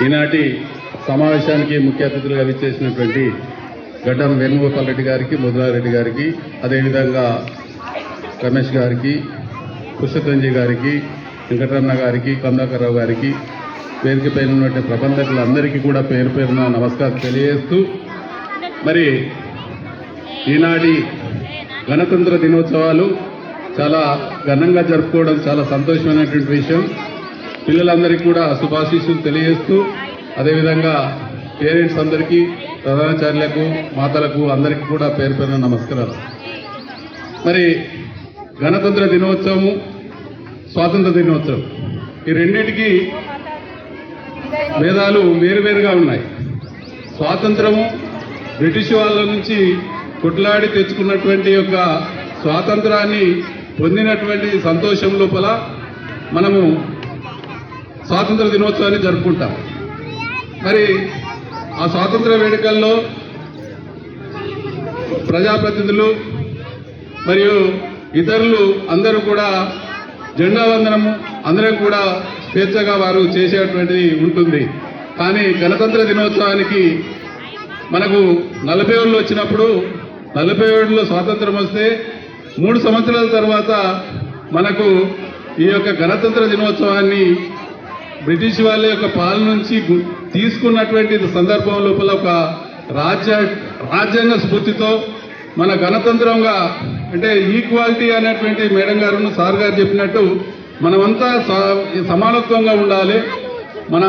ఈనాటి సమావేశానికి ముఖ్య అతిథులుగా విచ్చేసినటువంటి గడ్డం వేణుగోపాల్ రెడ్డి గారికి, ముద్రారెడ్డి గారికి, అదేవిధంగా రమేష్ గారికి, పుష్పతంజీ గారికి, వెంకటరమణ గారికి, కమలాకర్రావు గారికి, వేదిక పైన ఉన్నటువంటి ప్రబంధకులందరికీ కూడా పేరు పేరున నమస్కారం తెలియజేస్తూ, మరి ఈనాటి గణతంత్ర దినోత్సవాలు చాలా ఘనంగా జరుపుకోవడం చాలా సంతోషమైనటువంటి విషయం. పిల్లలందరికీ కూడా శుభాశీస్సులు తెలియజేస్తూ, అదేవిధంగా పేరెంట్స్ అందరికీ, ప్రధానాచార్యులకు, మాతలకు అందరికీ కూడా పేరు పేరున నమస్కారాలు. మరి గణతంత్ర దినోత్సవము, స్వాతంత్ర దినోత్సవం ఈ రెండింటికి భేదాలు వేరువేరుగా ఉన్నాయి. స్వాతంత్రము బ్రిటిష్ వాళ్ళ నుంచి కొట్లాడి తెచ్చుకున్నటువంటి యొక్క స్వాతంత్రాన్ని పొందినటువంటి సంతోషం లోపల మనము స్వాతంత్ర దినోత్సవాన్ని జరుపుకుంటాం. మరి ఆ స్వాతంత్ర వేడుకల్లో ప్రజాప్రతినిధులు మరియు ఇతరులు అందరూ కూడా జెండా వందనము అందరం కూడా స్వేచ్ఛగా వారు చేసేటువంటిది ఉంటుంది. కానీ గణతంత్ర దినోత్సవానికి మనకు 40 ఏళ్ళు వచ్చినప్పుడు, 40 ఏళ్ళలో స్వాతంత్రం వస్తే 3 సంవత్సరాల తర్వాత మనకు ఈ యొక్క గణతంత్ర దినోత్సవాన్ని బ్రిటిష్ వాళ్ళ యొక్క పాలన నుంచి తీసుకున్నటువంటి సందర్భం లోపల ఒక రాజ్యాంగ స్ఫూర్తితో మన గణతంత్రంగా, అంటే ఈక్వాలిటీ అనేటువంటి మేడం గారు, సార్ గారు చెప్పినట్టు మనమంతా సమానత్వంగా ఉండాలి. మన